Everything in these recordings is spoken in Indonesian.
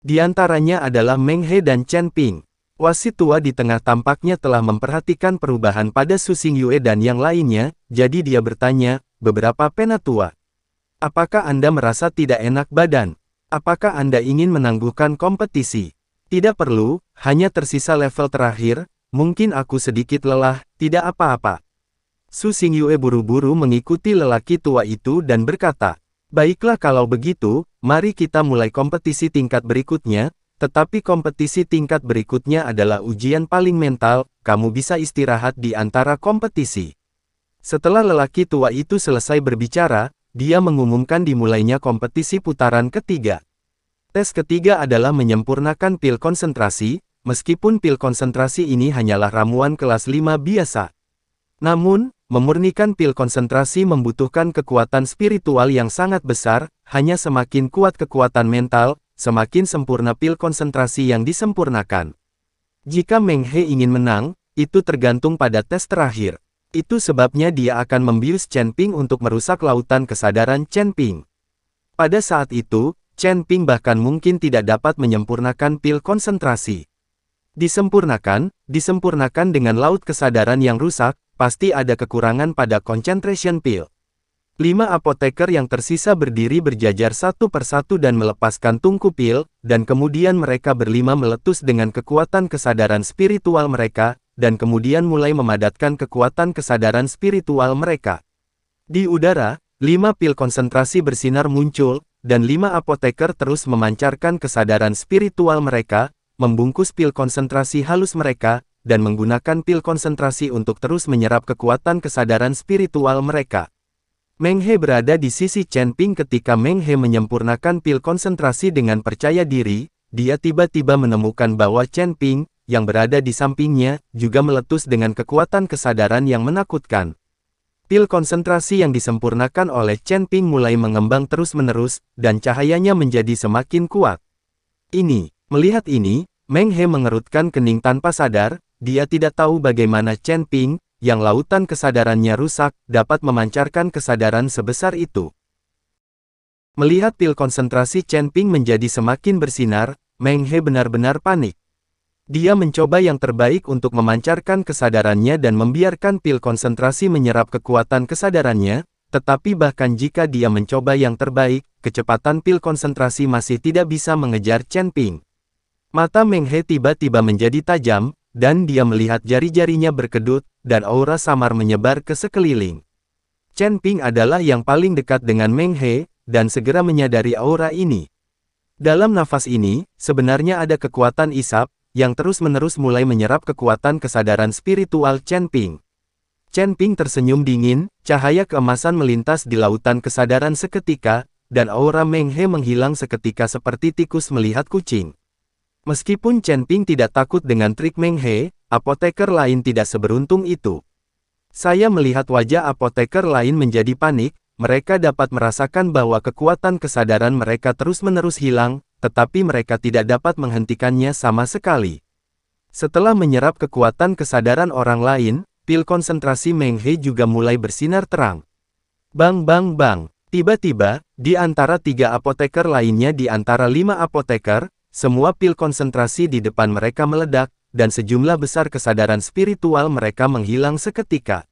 Di antaranya adalah Meng He dan Chen Ping. Wasit tua di tengah tampaknya telah memperhatikan perubahan pada Su Xingyue dan yang lainnya, jadi dia bertanya, beberapa penatua. Apakah Anda merasa tidak enak badan? Apakah Anda ingin menangguhkan kompetisi? Tidak perlu, hanya tersisa level terakhir, mungkin aku sedikit lelah, tidak apa-apa. Su Xingyue buru-buru mengikuti lelaki tua itu dan berkata, baiklah kalau begitu, mari kita mulai kompetisi tingkat berikutnya, tetapi kompetisi tingkat berikutnya adalah ujian paling mental, kamu bisa istirahat di antara kompetisi. Setelah lelaki tua itu selesai berbicara, dia mengumumkan dimulainya kompetisi putaran ketiga. Tes ketiga adalah menyempurnakan pil konsentrasi, meskipun pil konsentrasi ini hanyalah ramuan kelas 5 biasa. Namun, memurnikan pil konsentrasi membutuhkan kekuatan spiritual yang sangat besar, hanya semakin kuat kekuatan mental, semakin sempurna pil konsentrasi yang disempurnakan. Jika Meng He ingin menang, itu tergantung pada tes terakhir. Itu sebabnya dia akan membius Chen Ping untuk merusak lautan kesadaran Chen Ping. Pada saat itu, Chen Ping bahkan mungkin tidak dapat menyempurnakan pil konsentrasi. Disempurnakan dengan laut kesadaran yang rusak, pasti ada kekurangan pada concentration pill. 5 apoteker yang tersisa berdiri berjajar satu persatu dan melepaskan tungku pil, dan kemudian mereka berlima meletus dengan kekuatan kesadaran spiritual mereka, dan kemudian mulai memadatkan kekuatan kesadaran spiritual mereka. Di udara, 5 pil konsentrasi bersinar muncul, dan 5 apoteker terus memancarkan kesadaran spiritual mereka, membungkus pil konsentrasi halus mereka, dan menggunakan pil konsentrasi untuk terus menyerap kekuatan kesadaran spiritual mereka. Meng He berada di sisi Chen Ping ketika Meng He menyempurnakan pil konsentrasi dengan percaya diri, dia tiba-tiba menemukan bahwa Chen Ping, yang berada di sampingnya, juga meletus dengan kekuatan kesadaran yang menakutkan. Pil konsentrasi yang disempurnakan oleh Chen Ping mulai mengembang terus-menerus, dan cahayanya menjadi semakin kuat. Melihat ini, Meng He mengerutkan kening tanpa sadar, dia tidak tahu bagaimana Chen Ping, yang lautan kesadarannya rusak, dapat memancarkan kesadaran sebesar itu. Melihat pil konsentrasi Chen Ping menjadi semakin bersinar, Meng He benar-benar panik. Dia mencoba yang terbaik untuk memancarkan kesadarannya dan membiarkan pil konsentrasi menyerap kekuatan kesadarannya, tetapi bahkan jika dia mencoba yang terbaik, kecepatan pil konsentrasi masih tidak bisa mengejar Chen Ping. Mata Meng He tiba-tiba menjadi tajam, dan dia melihat jari-jarinya berkedut, dan aura samar menyebar ke sekeliling. Chen Ping adalah yang paling dekat dengan Meng He, dan segera menyadari aura ini. Dalam nafas ini, sebenarnya ada kekuatan isap, yang terus-menerus mulai menyerap kekuatan kesadaran spiritual Chen Ping. Chen Ping tersenyum dingin, cahaya keemasan melintas di lautan kesadaran seketika, dan aura Meng He menghilang seketika seperti tikus melihat kucing. Meskipun Chen Ping tidak takut dengan trik Meng He, apoteker lain tidak seberuntung itu. Saya melihat wajah apoteker lain menjadi panik, mereka dapat merasakan bahwa kekuatan kesadaran mereka terus-menerus hilang, tetapi mereka tidak dapat menghentikannya sama sekali. Setelah menyerap kekuatan kesadaran orang lain, pil konsentrasi Meng He juga mulai bersinar terang. Bang bang bang, tiba-tiba, di antara 3 apoteker lainnya di antara 5 apoteker, semua pil konsentrasi di depan mereka meledak, dan sejumlah besar kesadaran spiritual mereka menghilang seketika.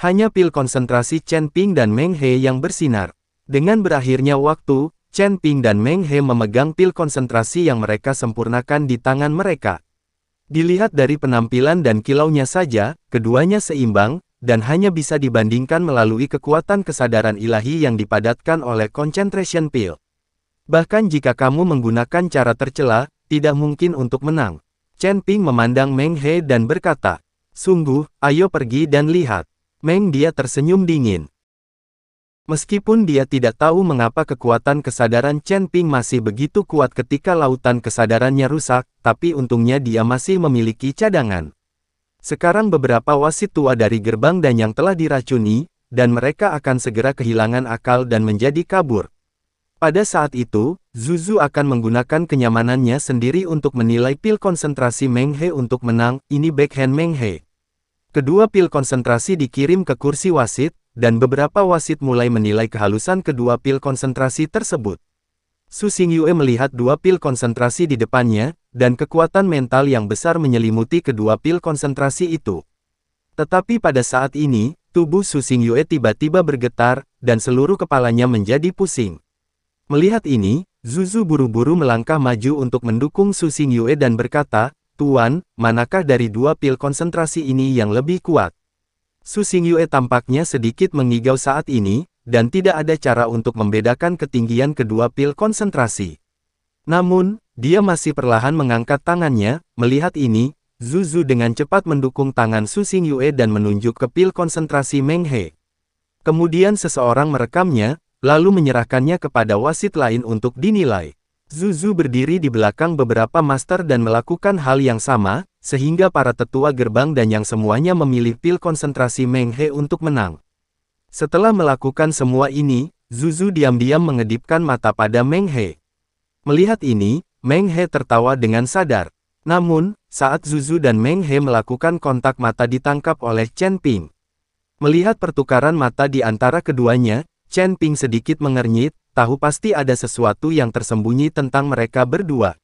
Hanya pil konsentrasi Chen Ping dan Meng He yang bersinar. Dengan berakhirnya waktu, Chen Ping dan Meng He memegang pil konsentrasi yang mereka sempurnakan di tangan mereka. Dilihat dari penampilan dan kilaunya saja, keduanya seimbang, dan hanya bisa dibandingkan melalui kekuatan kesadaran ilahi yang dipadatkan oleh concentration pill. Bahkan jika kamu menggunakan cara tercela, tidak mungkin untuk menang. Chen Ping memandang Meng He dan berkata, sungguh, ayo pergi dan lihat. Meng dia tersenyum dingin. Meskipun dia tidak tahu mengapa kekuatan kesadaran Chen Ping masih begitu kuat ketika lautan kesadarannya rusak, tapi untungnya dia masih memiliki cadangan. Sekarang beberapa wasit tua dari gerbang dan yang telah diracuni, dan mereka akan segera kehilangan akal dan menjadi kabur. Pada saat itu, Zuzu akan menggunakan kenyamanannya sendiri untuk menilai pil konsentrasi Meng He untuk menang, ini backhand Meng He. Kedua pil konsentrasi dikirim ke kursi wasit, dan beberapa wasit mulai menilai kehalusan kedua pil konsentrasi tersebut. Su Xingyue melihat dua pil konsentrasi di depannya, dan kekuatan mental yang besar menyelimuti kedua pil konsentrasi itu. Tetapi pada saat ini, tubuh Su Xingyue tiba-tiba bergetar, dan seluruh kepalanya menjadi pusing. Melihat ini, Zuzu buru-buru melangkah maju untuk mendukung Su Xingyue dan berkata, "Tuan, manakah dari dua pil konsentrasi ini yang lebih kuat?" Su Xingyue tampaknya sedikit mengigau saat ini, dan tidak ada cara untuk membedakan ketinggian kedua pil konsentrasi. Namun, dia masih perlahan mengangkat tangannya. Melihat ini, Zuzu dengan cepat mendukung tangan Su Xingyue dan menunjuk ke pil konsentrasi Meng He. Kemudian seseorang merekamnya, lalu menyerahkannya kepada wasit lain untuk dinilai. Zuzu berdiri di belakang beberapa master dan melakukan hal yang sama, sehingga para tetua gerbang dan yang semuanya memilih pil konsentrasi Meng He untuk menang. Setelah melakukan semua ini, Zuzu diam-diam mengedipkan mata pada Meng He. Melihat ini, Meng He tertawa dengan sadar. Namun, saat Zuzu dan Meng He melakukan kontak mata ditangkap oleh Chen Ping. Melihat pertukaran mata di antara keduanya, Chen Ping sedikit mengernyit, tahu pasti ada sesuatu yang tersembunyi tentang mereka berdua.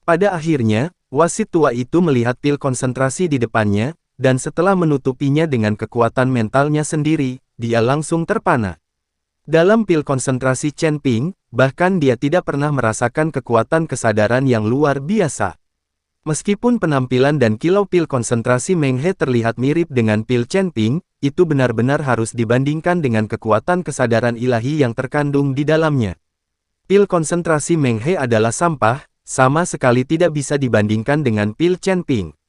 Pada akhirnya, wasit tua itu melihat pil konsentrasi di depannya, dan setelah menutupinya dengan kekuatan mentalnya sendiri, dia langsung terpana. Dalam pil konsentrasi Chen Ping, bahkan dia tidak pernah merasakan kekuatan kesadaran yang luar biasa. Meskipun penampilan dan kilau pil konsentrasi Meng He terlihat mirip dengan pil Chen Ping, itu benar-benar harus dibandingkan dengan kekuatan kesadaran ilahi yang terkandung di dalamnya. Pil konsentrasi Meng He adalah sampah, sama sekali tidak bisa dibandingkan dengan pil Chen Ping.